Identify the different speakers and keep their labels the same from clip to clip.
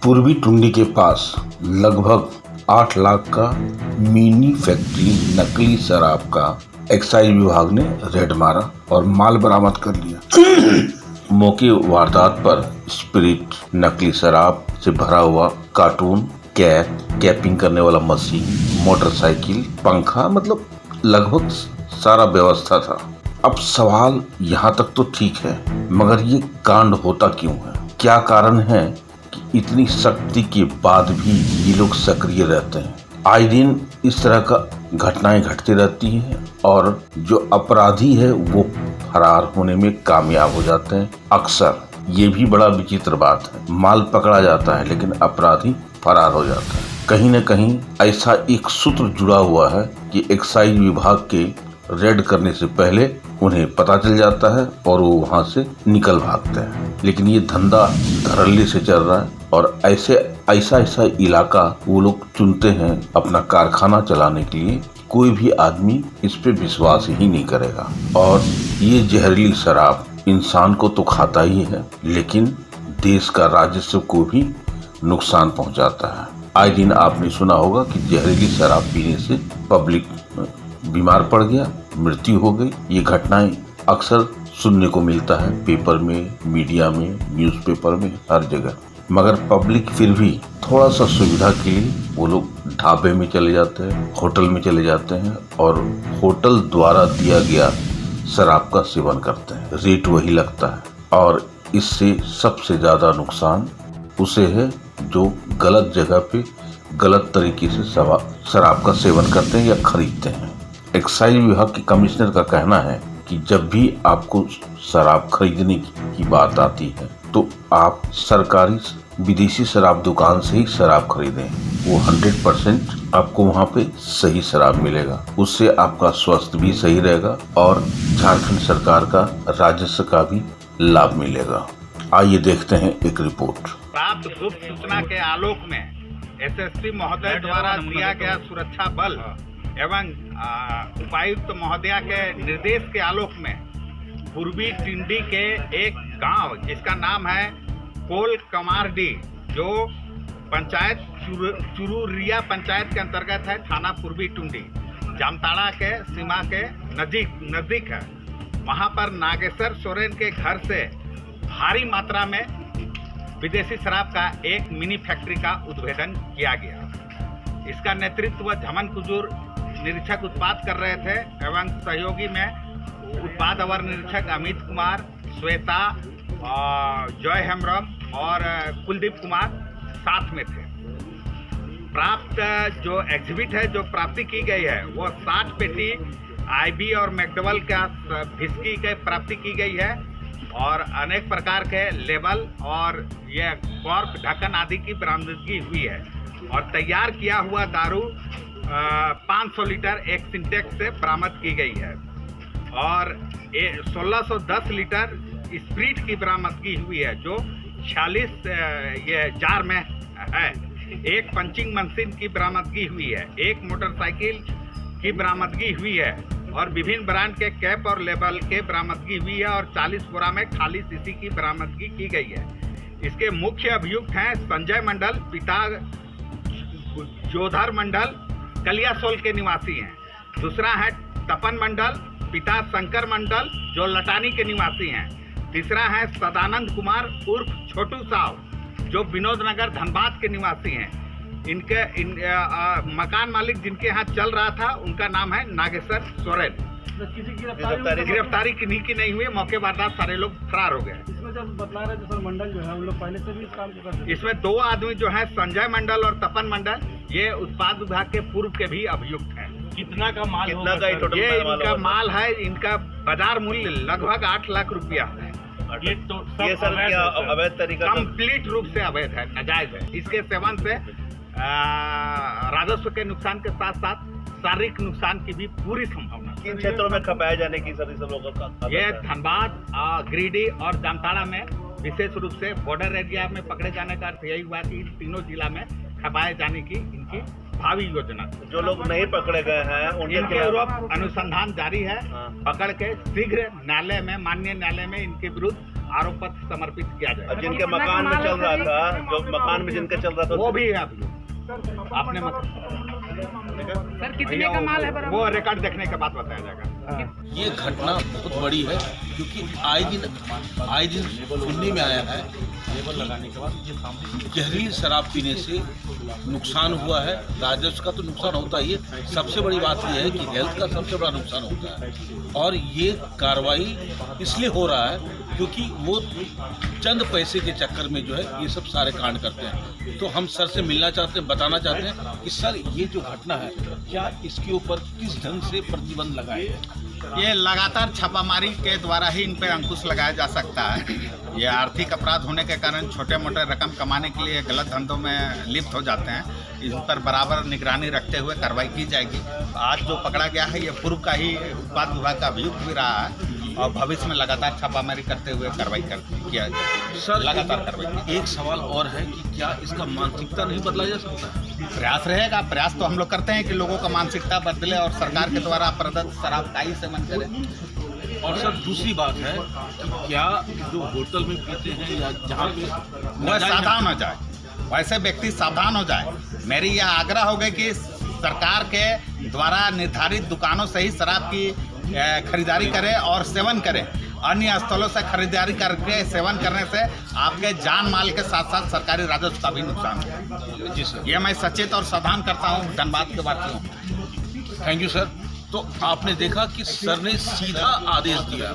Speaker 1: पूर्वी टुंडी के पास लगभग 8 लाख का मिनी फैक्ट्री नकली शराब का एक्साइज विभाग ने रेड मारा और माल बरामद कर लिया। मौके वारदात पर स्पिरिट, नकली शराब से भरा हुआ कार्टून, कैपिंग करने वाला मशीन, मोटरसाइकिल, पंखा, मतलब लगभग सारा व्यवस्था था। अब सवाल यहाँ तक तो ठीक है, मगर ये कांड होता क्यों है? क्या कारण है कि इतनी शक्ति के बाद भी ये लोग सक्रिय रहते हैं? आए दिन इस तरह का घटनाएं घटती रहती हैं और जो अपराधी है वो फरार होने में कामयाब हो जाते हैं। अक्सर ये भी बड़ा विचित्र बात है, माल पकड़ा जाता है लेकिन अपराधी फरार हो जाता है। कहीं न कहीं ऐसा एक सूत्र जुड़ा हुआ है कि एक्साइज विभाग के रेड करने से पहले उन्हें पता चल जाता है और वो वहाँ से निकल भागते हैं। लेकिन ये धंधा धड़ल्ले से चल रहा है और ऐसा इलाका वो लोग चुनते हैं अपना कारखाना चलाने के लिए। कोई भी आदमी इस पे विश्वास ही नहीं करेगा। और ये जहरीली शराब इंसान को तो खाता ही है, लेकिन देश का राजस्व को भी नुकसान पहुंचाता है। आए दिन आपने सुना होगा कि जहरीली शराब पीने से पब्लिक बीमार पड़ गया, मृत्यु हो गई। ये घटनाएं अक्सर सुनने को मिलता है पेपर में, मीडिया में, न्यूज़पेपर में, हर जगह। मगर पब्लिक फिर भी थोड़ा सा सुविधा के लिए वो लोग ढाबे में चले जाते हैं, होटल में चले जाते हैं और होटल द्वारा दिया गया शराब का सेवन करते हैं। रेट वही लगता है और इससे सबसे ज़्यादा नुकसान उसे है जो गलत जगह पे गलत तरीके से शराब का सेवन करते हैं या खरीदते हैं। एक्साइज विभाग के कमिश्नर का कहना है कि जब भी आपको शराब खरीदने की बात आती है तो आप सरकारी विदेशी शराब दुकान से ही शराब खरीदें। वो 100% आपको वहाँ पे सही शराब मिलेगा। उससे आपका स्वास्थ्य भी सही रहेगा और झारखंड सरकार का राजस्व का भी लाभ मिलेगा। आइए देखते हैं एक रिपोर्ट।
Speaker 2: प्राप्त गुप्त सूचना के आलोक में एसएसपी महोदय द्वारा दिया गया सुरक्षा बल एवं उपायुक्त महोदया के निर्देश के आलोक में पूर्वी टिंडी के एक गांव जिसका नाम है कोल कमारडी, जो पंचायत चुरुरिया पंचायत के अंतर्गत है, थाना पूर्वी टुंडी, जामताड़ा के सीमा के नजदीक है। वहां पर नागेश्वर सोरेन के घर से भारी मात्रा में विदेशी शराब का एक मिनी फैक्ट्री का उद्भेदन किया गया। इसका नेतृत्व झमन कुजूर निरीक्षक उत्पाद कर रहे थे एवं सहयोगी में उत्पाद अवर निरीक्षक अमित कुमार, श्वेता, जय हेम्ब्रम और कुलदीप कुमार साथ में थे। प्राप्त जो एग्जिबिट है, जो प्राप्ति की गई है, वो 60 पेटी आईबी और मैकडवल का विस्की के प्राप्ति की गई है और अनेक प्रकार के लेबल और ये कॉर्क, ढक्कन आदि की बरामदगी हुई है और तैयार किया हुआ दारू 500 लीटर एक सिंटेक्स से बरामद की गई है और 1610 लीटर स्प्रिट की बरामदगी हुई है जो 46 ये जार में है। एक पंचिंग मशीन की बरामदगी हुई है, एक मोटरसाइकिल की बरामदगी हुई है और विभिन्न ब्रांड के कैप और लेबल के बरामदगी हुई है और 40 बोरा में खाली शीशी की बरामदगी की गई है। इसके मुख्य अभियुक्त हैं संजय मंडल, पिता जोधर मंडल, कलियासोल के निवासी हैं। दूसरा है तपन मंडल, पिता शंकर मंडल, जो लटानी के निवासी हैं। तीसरा है सदानंद कुमार उर्फ छोटू साव, जो विनोद नगर धनबाद के निवासी हैं। मकान मालिक जिनके यहाँ चल रहा था उनका नाम है नागेश्वर सोरेन।
Speaker 3: किसी
Speaker 2: गिरफ्तारी किन्हीं की नहीं हुई, मौके वारदात सारे लोग फरार हो गए।
Speaker 3: इसमें जब बतला रहे सर मंडल जो है उन लोग पहले से भी इस काम को करते हैं।
Speaker 2: इसमें 2 आदमी जो है संजय मंडल और तपन मंडल, ये उत्पाद विभाग के पूर्व के भी अभियुक्त हैं।
Speaker 3: कितना का माल
Speaker 2: कितना का ये इनका माल है, इनका बाजार मूल्य लगभग 8 लाख रुपया है।
Speaker 3: ये सर क्या
Speaker 2: अवैध तरीका, कंप्लीट रूप से अवैध है, नाजायज है। इसके सेवन से राजस्व के नुकसान के साथ साथ शारीरिक नुकसान की भी पूरी संभावना।
Speaker 4: किन क्षेत्रों में खपाए जाने की सभी सब लोगों का?
Speaker 2: ये धनबाद, गिरिडीह और जामताड़ा में विशेष रूप से बॉर्डर एरिया में पकड़े जाने का अर्थ यही हुआ कि इन तीनों जिला में खपाए जाने की इनकी भावी योजना।
Speaker 4: जो लोग नहीं पकड़े गए हैं
Speaker 2: उनके विरुद्ध अनुसंधान जारी है। पकड़ के शीघ्र न्यायालय में, माननीय न्यायालय में इनके विरुद्ध आरोप पत्र समर्पित किया
Speaker 4: और
Speaker 2: जाएगा।
Speaker 4: जिनके मकान में चल रहा था, जो मकान में जिनके चल रहा था,
Speaker 2: वो भी है अभी आपने
Speaker 3: सर कितने का माल है बराबर?
Speaker 2: वो रिकॉर्ड देखने के बाद बताया जाएगा।
Speaker 1: ये घटना बहुत बड़ी है क्योंकि आए दिन सुनने में आया है जहरीली शराब पीने से नुकसान हुआ है। राजस्व का तो नुकसान होता ही है, सबसे बड़ी बात यह है कि हेल्थ का सबसे बड़ा नुकसान होता है। और ये कार्रवाई इसलिए हो रहा है क्योंकि वो चंद पैसे के चक्कर में जो है ये सब सारे कांड करते हैं। तो हम सर से मिलना चाहते हैं, बताना चाहते हैं कि सर ये जो घटना है क्या इसके ऊपर किस ढंग से प्रतिबंध लगाए हैं?
Speaker 2: ये लगातार छापामारी के द्वारा ही इन पर अंकुश लगाया जा सकता है। ये आर्थिक अपराध होने के कारण छोटे मोटे रकम कमाने के लिए गलत धंधों में लिप्त हो जाते हैं। इस पर बराबर निगरानी रखते हुए कार्रवाई की जाएगी। आज जो पकड़ा गया है ये पूर्व का ही उत्पाद विभाग का अभियुक्त भी रहा है और भविष्य में लगातार छापामारी करते हुए कार्रवाई किया जाएगी।
Speaker 1: सर
Speaker 2: लगातार कार्रवाई
Speaker 1: एक सवाल और है कि क्या इसका मानसिकता नहीं बदला जा सकता?
Speaker 2: प्रयास रहेगा। प्रयास तो हम लोग करते हैं कि लोगों का मानसिकता बदले और सरकार के द्वारा प्रदत्त शराब का ही सेवन करें।
Speaker 1: और सर दूसरी बात है कि क्या जो होटल में पीते हैं या जहाँ पे
Speaker 2: वह सावधान हो जाए, वैसे व्यक्ति सावधान हो जाए। मेरी यह आग्रह होगा कि सरकार के द्वारा निर्धारित दुकानों से ही शराब की खरीदारी करें और सेवन करें। अन्य स्थलों से खरीदारी करके सेवन करने से आपके जान माल के साथ साथ सरकारी राजस्व का भी नुकसान है।
Speaker 1: जी सर,
Speaker 2: ये मैं सचेत और सावधान करता हूँ धनबाद के वासियों।
Speaker 1: Thank you sir. तो आपने देखा कि सर ने सीधा आदेश दिया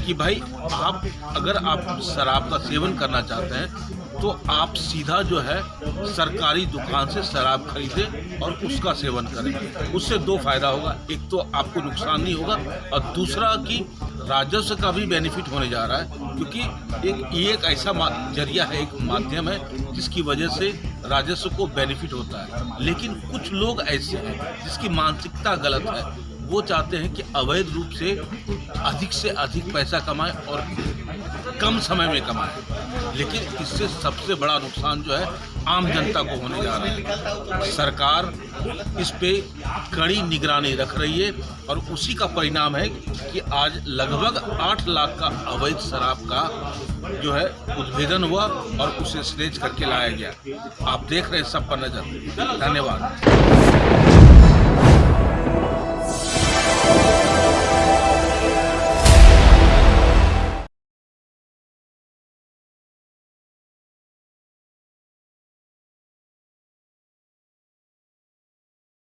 Speaker 1: कि भाई आप अगर आप शराब का सेवन करना चाहते हैं तो आप सीधा जो है सरकारी दुकान से शराब खरीदें और उसका सेवन करें। उससे दो फायदा होगा, एक तो आपको नुकसान नहीं होगा और दूसरा कि राजस्व का भी बेनिफिट होने जा रहा है क्योंकि ये एक ऐसा जरिया है, एक माध्यम है जिसकी वजह से राजस्व को बेनिफिट होता है। लेकिन कुछ लोग ऐसे हैं जिसकी मानसिकता गलत है, वो चाहते हैं कि अवैध रूप से अधिक पैसा कमाएं और कम समय में कमाएं। लेकिन इससे सबसे बड़ा नुकसान जो है आम जनता को होने जा रहा है। सरकार इस पे कड़ी निगरानी रख रही है और उसी का परिणाम है कि आज लगभग 8 लाख का अवैध शराब का जो है उद्भेदन हुआ और उसे स्लेज करके लाया गया। आप देख रहे हैं सब पर नजर। धन्यवाद।